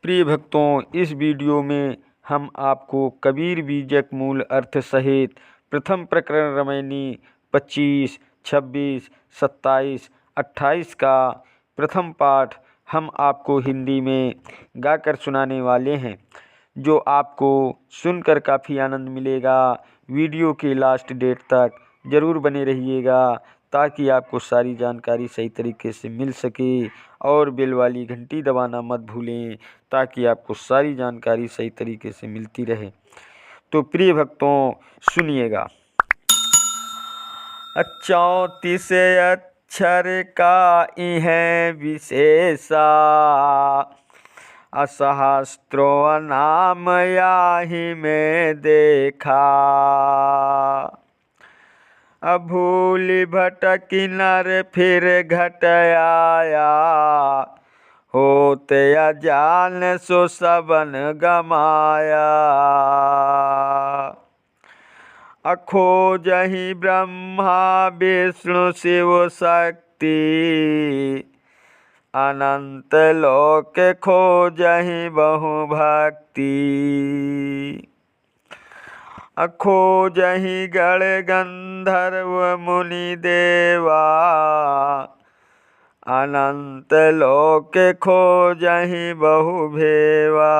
प्रिय भक्तों, इस वीडियो में हम आपको कबीर बीजक मूल अर्थ सहित प्रथम प्रकरण रमैनी 25, 26, 27, 28 का प्रथम पाठ हम आपको हिंदी में गाकर सुनाने वाले हैं, जो आपको सुनकर काफ़ी आनंद मिलेगा। वीडियो के लास्ट डेट तक ज़रूर बने रहिएगा ताकि आपको सारी जानकारी सही तरीके से मिल सके, और बेल वाली घंटी दबाना मत भूलें ताकि आपको सारी जानकारी सही तरीके से मिलती रहे। तो प्रिय भक्तों, सुनिएगा। 34 अक्षर का इहें विशेषा, असहस्रो नाम याहि में देखा। अभूल भटकी नर फिर घट आया, होते अजान सो सबन गमाया। अखोजहि ब्रह्मा विष्णु शिव शक्ति, अनंत लोक खोजहि बहु भक्ति। अखोजहि गण गंधर्व मुनि देवा, अनंत लोक खोजहि बहु भेवा।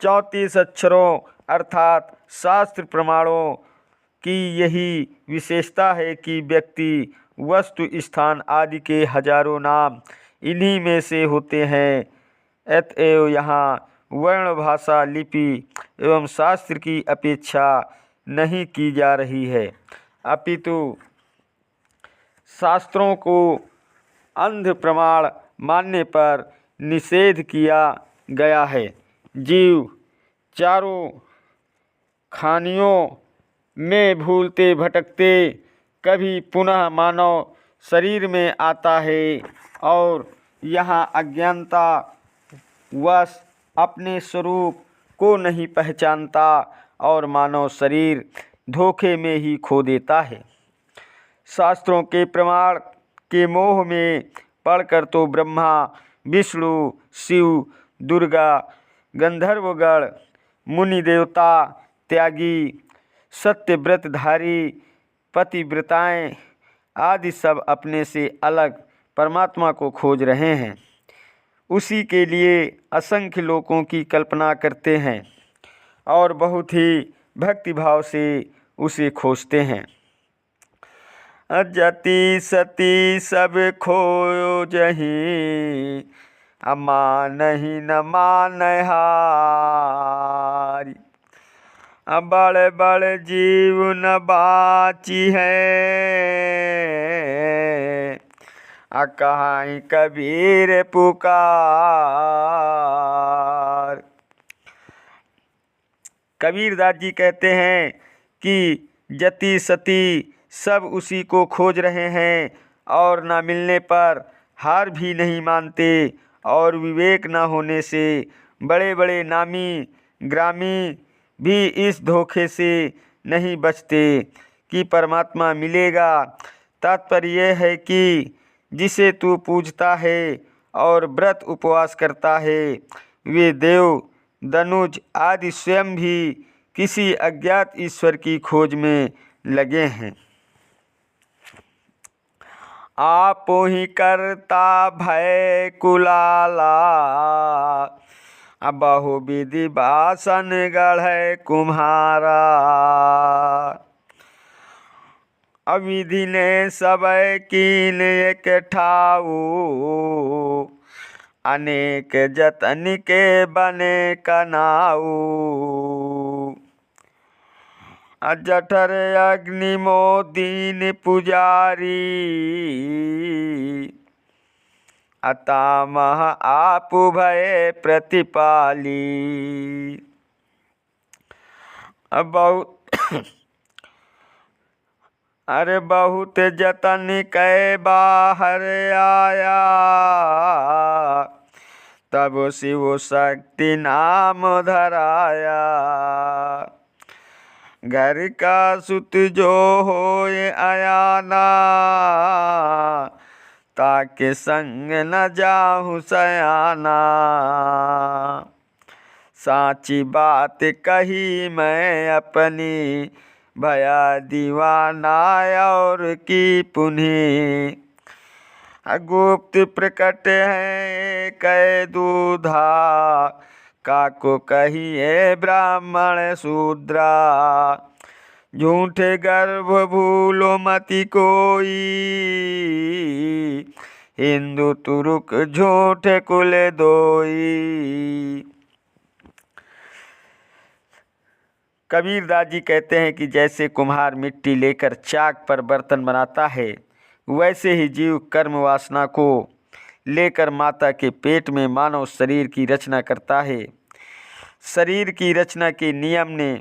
34 अक्षरों अर्थात शास्त्र प्रमाणों की यही विशेषता है कि व्यक्ति, वस्तु, स्थान आदि के हजारों नाम इन्हीं में से होते हैं। अतएव यहाँ वर्ण, भाषा, लिपि एवं शास्त्र की अपेक्षा नहीं की जा रही है, अपितु शास्त्रों को अंध प्रमाण मानने पर निषेध किया गया है। जीव चारों खानियों में भूलते भटकते कभी पुनः मानव शरीर में आता है, और यहाँ अज्ञानता वश अपने स्वरूप को नहीं पहचानता और मानव शरीर धोखे में ही खो देता है। शास्त्रों के प्रमाण के मोह में पड़कर तो ब्रह्मा, विष्णु, शिव, दुर्गा, गंधर्वगण, मुनि देवता, त्यागी, सत्यव्रतधारी, पतिव्रताएं आदि सब अपने से अलग परमात्मा को खोज रहे हैं। उसी के लिए असंख्य लोकों की कल्पना करते हैं और बहुत ही भक्तिभाव से उसे खोजते हैं। जति सती सब खोजहि, मानहि न मानहारि। बड़ बड़ जीव न बाची है, कहाई कबीर पुकार। कबीरदास जी कहते हैं कि जति सती सब उसी को खोज रहे हैं और न मिलने पर हार भी नहीं मानते, और विवेक न होने से बड़े बड़े नामी ग्रामी भी इस धोखे से नहीं बचते कि परमात्मा मिलेगा। तात्पर्य यह है कि जिसे तू पूजता है और व्रत उपवास करता है, वे देव, दनुज आदि स्वयं भी किसी अज्ञात ईश्वर की खोज में लगे हैं। आपो ही करता भय कुलाला, बहु विधि बासन गढ़े कुम्हारा। अविधि ने सब कीन एक ठाऊ, अनेक जतन के बने कनाऊ। जठर अग्नि मोदीन पुजारी, अतामह आप भय प्रतिपाली। अरे बहुत जतन कै बाहर आया, तब शिव शक्ति नाम धराया। घर का सुत जो होए अयाना, ताके संग न जाहु सयाना। साची बात कही मैं अपनी, भया दीवाना और की पुन्ही। गुप्त प्रकट है कै दूधा, काको कहिए ब्राह्मण शूद्रा। झूठे गर्भ भूलो मति कोई, हिंदू तुरुक झूठे कुल दोई। कबीरदास जी कहते हैं कि जैसे कुम्हार मिट्टी लेकर चाक पर बर्तन बनाता है, वैसे ही जीव कर्म वासना को लेकर माता के पेट में मानव शरीर की रचना करता है। शरीर की रचना के नियम ने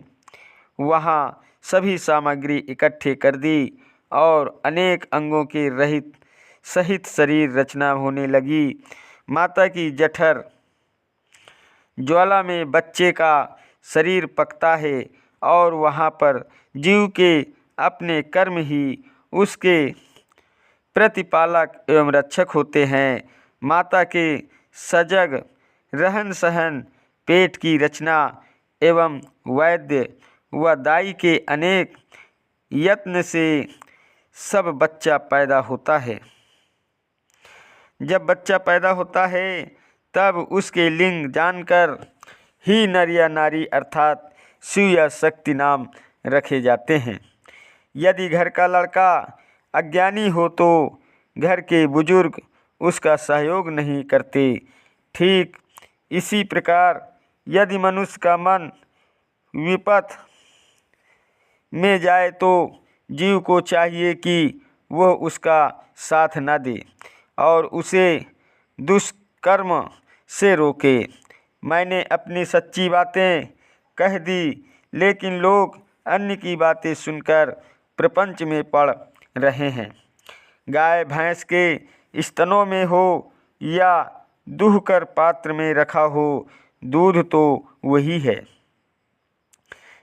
वहाँ सभी सामग्री इकट्ठे कर दी और अनेक अंगों के रहित सहित शरीर रचना होने लगी। माता की जठर ज्वाला में बच्चे का शरीर पकता है और वहाँ पर जीव के अपने कर्म ही उसके प्रतिपालक एवं रक्षक होते हैं। माता के सजग रहन सहन, पेट की रचना एवं वैद्य व दाई के अनेक यत्न से सब बच्चा पैदा होता है। जब बच्चा पैदा होता है तब उसके लिंग जानकर ही नर या नारी अर्थात शिव या शक्ति नाम रखे जाते हैं। यदि घर का लड़का अज्ञानी हो तो घर के बुजुर्ग उसका सहयोग नहीं करते। ठीक इसी प्रकार यदि मनुष्य का मन विपथ में जाए तो जीव को चाहिए कि वह उसका साथ न दे और उसे दुष्कर्म से रोके। मैंने अपनी सच्ची बातें कह दी, लेकिन लोग अन्य की बातें सुनकर प्रपंच में पड़ रहे हैं। गाय भैंस के स्तनों में हो या दूह कर पात्र में रखा हो, दूध तो वही है।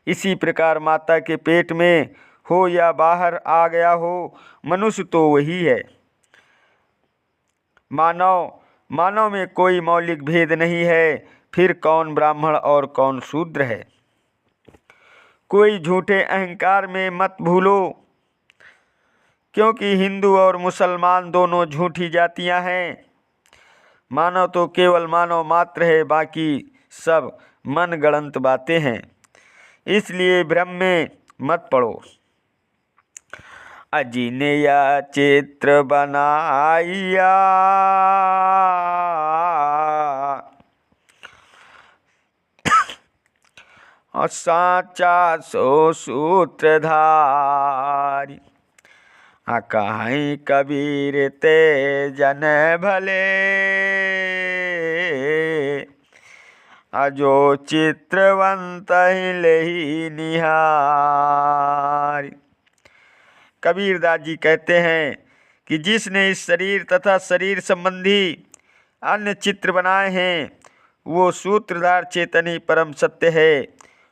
इसी प्रकार माता के पेट में हो या बाहर आ गया हो, मनुष्य तो वही है। मानव में कोई मौलिक भेद नहीं है, फिर कौन ब्राह्मण और कौन शूद्र है। कोई झूठे अहंकार में मत भूलो, क्योंकि हिंदू और मुसलमान दोनों झूठी जातियां हैं। मानव तो केवल मानव मात्र है, बाकी सब मनगढ़ंत बातें हैं। इसलिए भ्रम में मत पड़ो। अजी ने या चित्र बनाया, और साचा सो सूत्रधारी। कहीं कबीर ते जन भले, अजो चित्रवंत ही निहारी। कबीरदास जी कहते हैं कि जिसने इस शरीर तथा शरीर संबंधी अन्य चित्र बनाए हैं, वो सूत्रधार चेतन ही परम सत्य है।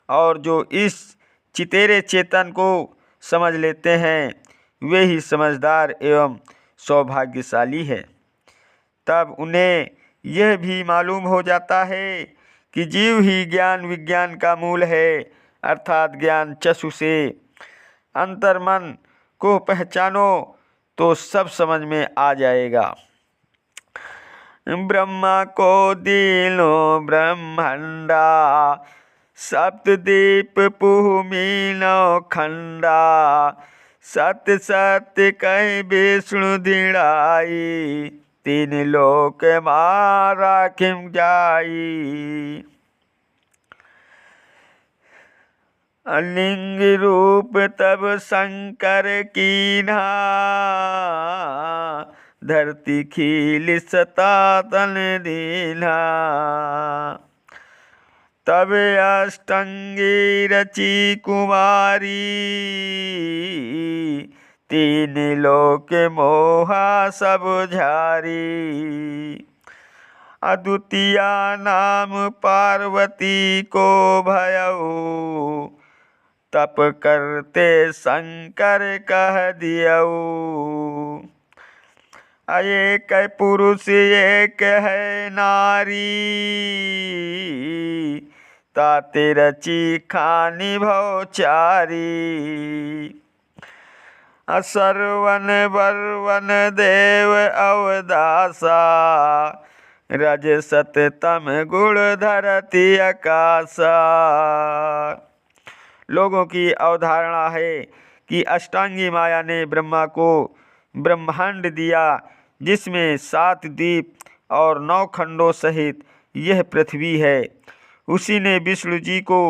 और जो इस चितेरे चेतन को समझ लेते हैं, वे ही समझदार एवं सौभाग्यशाली है। तब उन्हें यह भी मालूम हो जाता है कि जीव ही ज्ञान विज्ञान का मूल है, अर्थात ज्ञान चक्षु से अंतर्मन को पहचानो तो सब समझ में आ जाएगा। ब्रह्मा को दीनो ब्रह्मंडा, सप्तदीप पुह मीनो खंडा। सत्य सत्य कहीं विष्णु दृढ़ाई, तीन लोक मारा खिम जाई। लिंग रूप तब शंकर कीन्हा, धरती खील सतातन दीन्हा। तब अष्टंगी रची कुमारी, तीन लोक मोहा सब झारी। अद्वितीया नाम पार्वती को भयऊ, तप करते शंकर कह दियऊ। एक पुरुष एक है नारी, ताते रची खानी भव चारी। असरवन बरवन देव अवदासा, रज सत तम गुण धरती आकाशा। लोगों की अवधारणा है कि अष्टांगी माया ने ब्रह्मा को ब्रह्मांड दिया, जिसमें 7 द्वीप और 9 खंडों सहित यह पृथ्वी है। उसी ने विष्णु जी को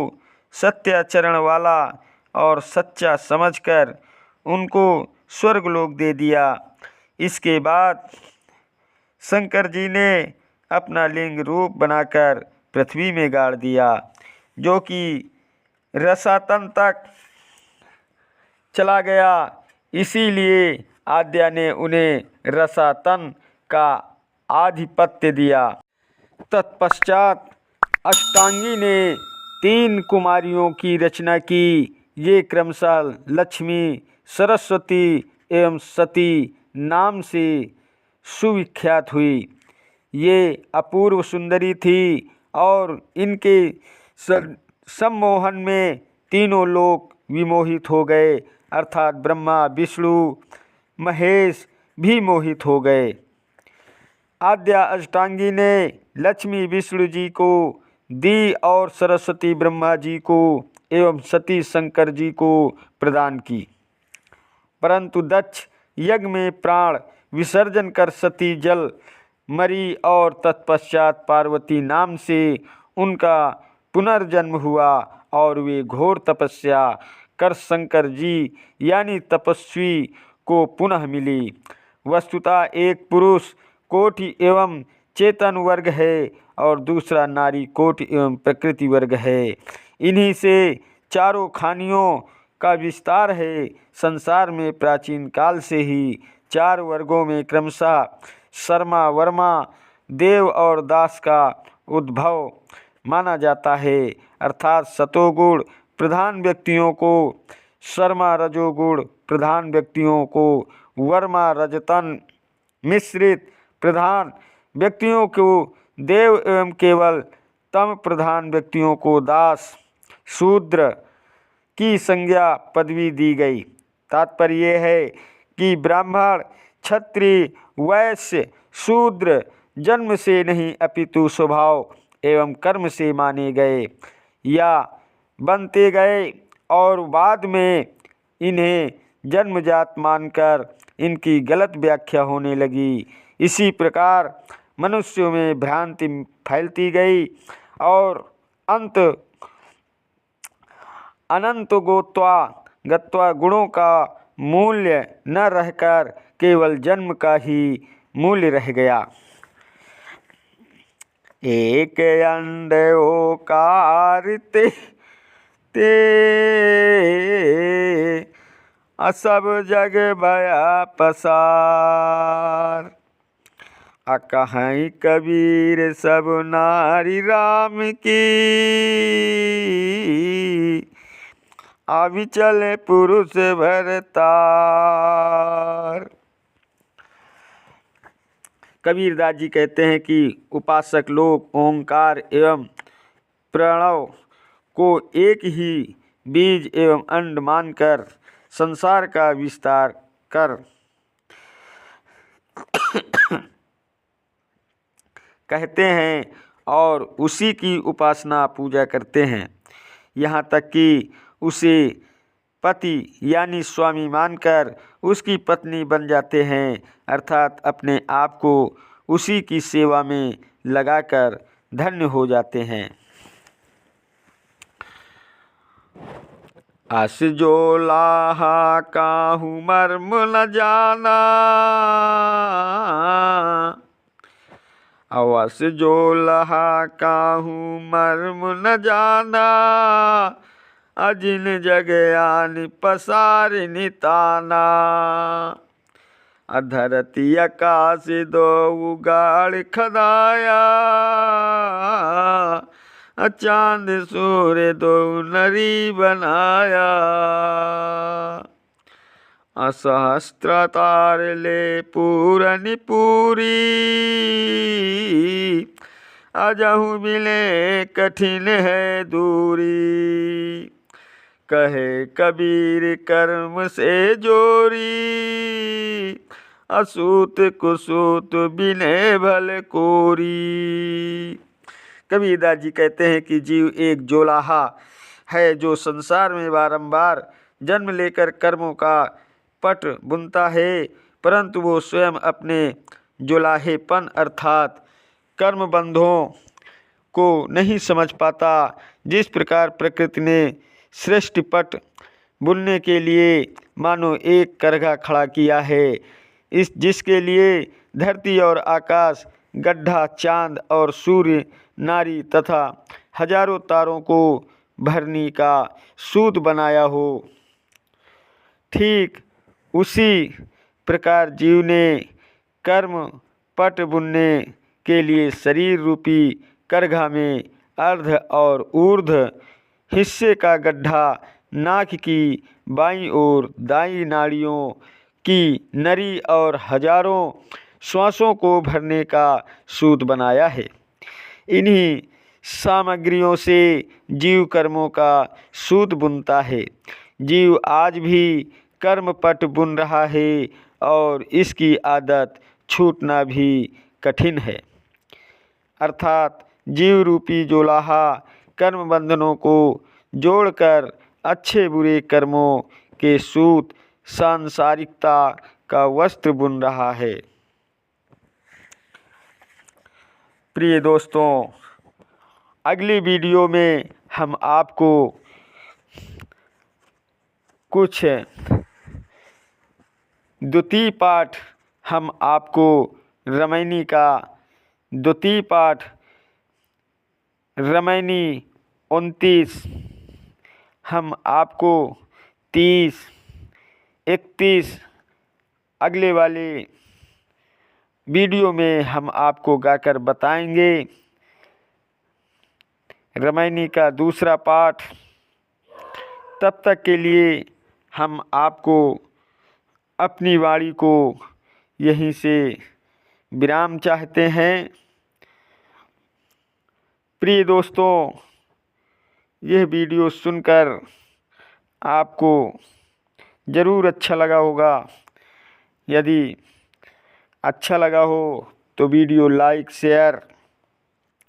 सत्याचरण वाला और सच्चा समझकर उनको स्वर्गलोक दे दिया। इसके बाद शंकर जी ने अपना लिंग रूप बनाकर पृथ्वी में गाड़ दिया, जो कि रसातन तक चला गया। इसीलिए आद्या ने उन्हें रसातन का आधिपत्य दिया। तत्पश्चात अष्टांगी ने 3 कुमारियों की रचना की। ये क्रमशः लक्ष्मी, सरस्वती एवं सती नाम से सुविख्यात हुई। ये अपूर्व सुंदरी थी और इनके सम्मोहन में तीनों लोक विमोहित हो गए, अर्थात ब्रह्मा, विष्णु, महेश भी मोहित हो गए। आद्या अष्टांगी ने लक्ष्मी विष्णु जी को दी और सरस्वती ब्रह्मा जी को एवं सती शंकर जी को प्रदान की। परंतु दक्ष यज्ञ में प्राण विसर्जन कर सती जल मरी और तत्पश्चात पार्वती नाम से उनका पुनर्जन्म हुआ और वे घोर तपस्या कर शंकर जी यानी तपस्वी को पुनः मिली। वस्तुतः एक पुरुष कोटि एवं चेतन वर्ग है और दूसरा नारी कोटि एवं प्रकृति वर्ग है। इन्हीं से चारों खानियों का विस्तार है। संसार में प्राचीन काल से ही 4 वर्गों में क्रमशः शर्मा, वर्मा, देव और दास का उद्भव माना जाता है, अर्थात सतोगुण प्रधान व्यक्तियों को शर्मा, रजोगुण प्रधान व्यक्तियों को वर्मा, रजतन मिश्रित प्रधान व्यक्तियों को देव एवं केवल तम प्रधान व्यक्तियों को दास, शूद्र की संज्ञा पदवी दी गई। तात्पर्य है कि ब्राह्मण, क्षत्रिय, वैश्य, शूद्र जन्म से नहीं अपितु स्वभाव एवं कर्म से माने गए या बनते गए और बाद में इन्हें जन्मजात मानकर इनकी गलत व्याख्या होने लगी। इसी प्रकार मनुष्यों में भ्रांति फैलती गई और अनंत गत्वा गुणों का मूल्य न रहकर केवल जन्म का ही मूल्य रह गया। एक अंड ओकार ते सब जग भया पसार। कहीं कबीर सब नारी राम की, अविचल पुरुष भरतार। कबीरदास जी कहते हैं कि उपासक लोग ओंकार एवं प्रणव को एक ही बीज एवं अंड मानकर संसार का विस्तार कर कहते हैं और उसी की उपासना पूजा करते हैं, यहाँ तक कि उसे पति यानी स्वामी मानकर उसकी पत्नी बन जाते हैं, अर्थात अपने आप को उसी की सेवा में लगाकर धन्य हो जाते हैं। अस जो लाहा काहू मर्म न जाना, अवस जो लहा काहू मर्म न जाना, अजिन जग आन पसार निताना। अधरती आकाश दो उगाड़ खदाया, चांद सूर्य दो नरी बनाया। असहस्त्र तारले पूरनि पूरी, अजहु मिले कठिन है दूरी। कहे कबीर कर्म से जोरी, असूत कुसूत बिने भल कोरी। कबीरदास जी कहते हैं कि जीव एक जोलाहा है जो संसार में बारंबार जन्म लेकर कर्मों का पट बुनता है, परंतु वो स्वयं अपने जोलाहेपन अर्थात कर्म बंधों को नहीं समझ पाता। जिस प्रकार प्रकृति ने सृष्टि पट बुनने के लिए मानो एक करघा खड़ा किया है, जिसके लिए धरती और आकाश, गड्ढा, चांद और सूर्य, नारी तथा हजारों तारों को भरनी का सूत बनाया हो, ठीक उसी प्रकार जीव ने कर्म पट बुनने के लिए शरीर रूपी करघा में अर्ध और ऊर्ध्व हिस्से का गड्ढा, नाक की बाईं ओर दाईं नाड़ियों की नरी और हजारों श्वासों को भरने का सूत बनाया है। इन्हीं सामग्रियों से जीव कर्मों का सूत बुनता है। जीव आज भी कर्मपट बुन रहा है और इसकी आदत छूटना भी कठिन है। अर्थात जीव रूपी जोलाहा कर्म बंधनों को जोड़कर अच्छे बुरे कर्मों के सूत सांसारिकता का वस्त्र बुन रहा है। प्रिय दोस्तों, अगली वीडियो में हम आपको कुछ द्वितीय पाठ हम आपको रामायणी का द्वितीय पाठ रामायणी 29 हम आपको 30, 31 अगले वाले वीडियो में हम आपको गाकर बताएंगे। रामायणी का दूसरा पाठ। तब तक के लिए हम आपको अपनी वाणी को यहीं से विराम चाहते हैं। प्रिय दोस्तों, यह वीडियो सुनकर आपको ज़रूर अच्छा लगा होगा। यदि अच्छा लगा हो तो वीडियो लाइक, शेयर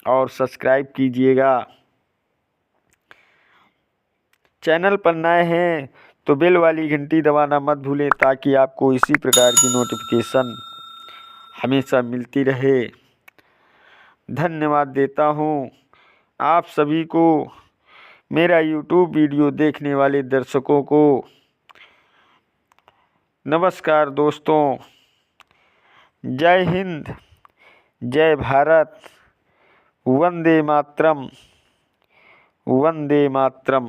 और सब्सक्राइब कीजिएगा। चैनल पर नए हैं तो बेल वाली घंटी दबाना मत भूलें, ताकि आपको इसी प्रकार की नोटिफिकेशन हमेशा मिलती रहे। धन्यवाद देता हूँ आप सभी को, मेरा यूट्यूब वीडियो देखने वाले दर्शकों को। नमस्कार दोस्तों। जय हिंद, जय भारत, वंदे मातरम, वंदे मातरम।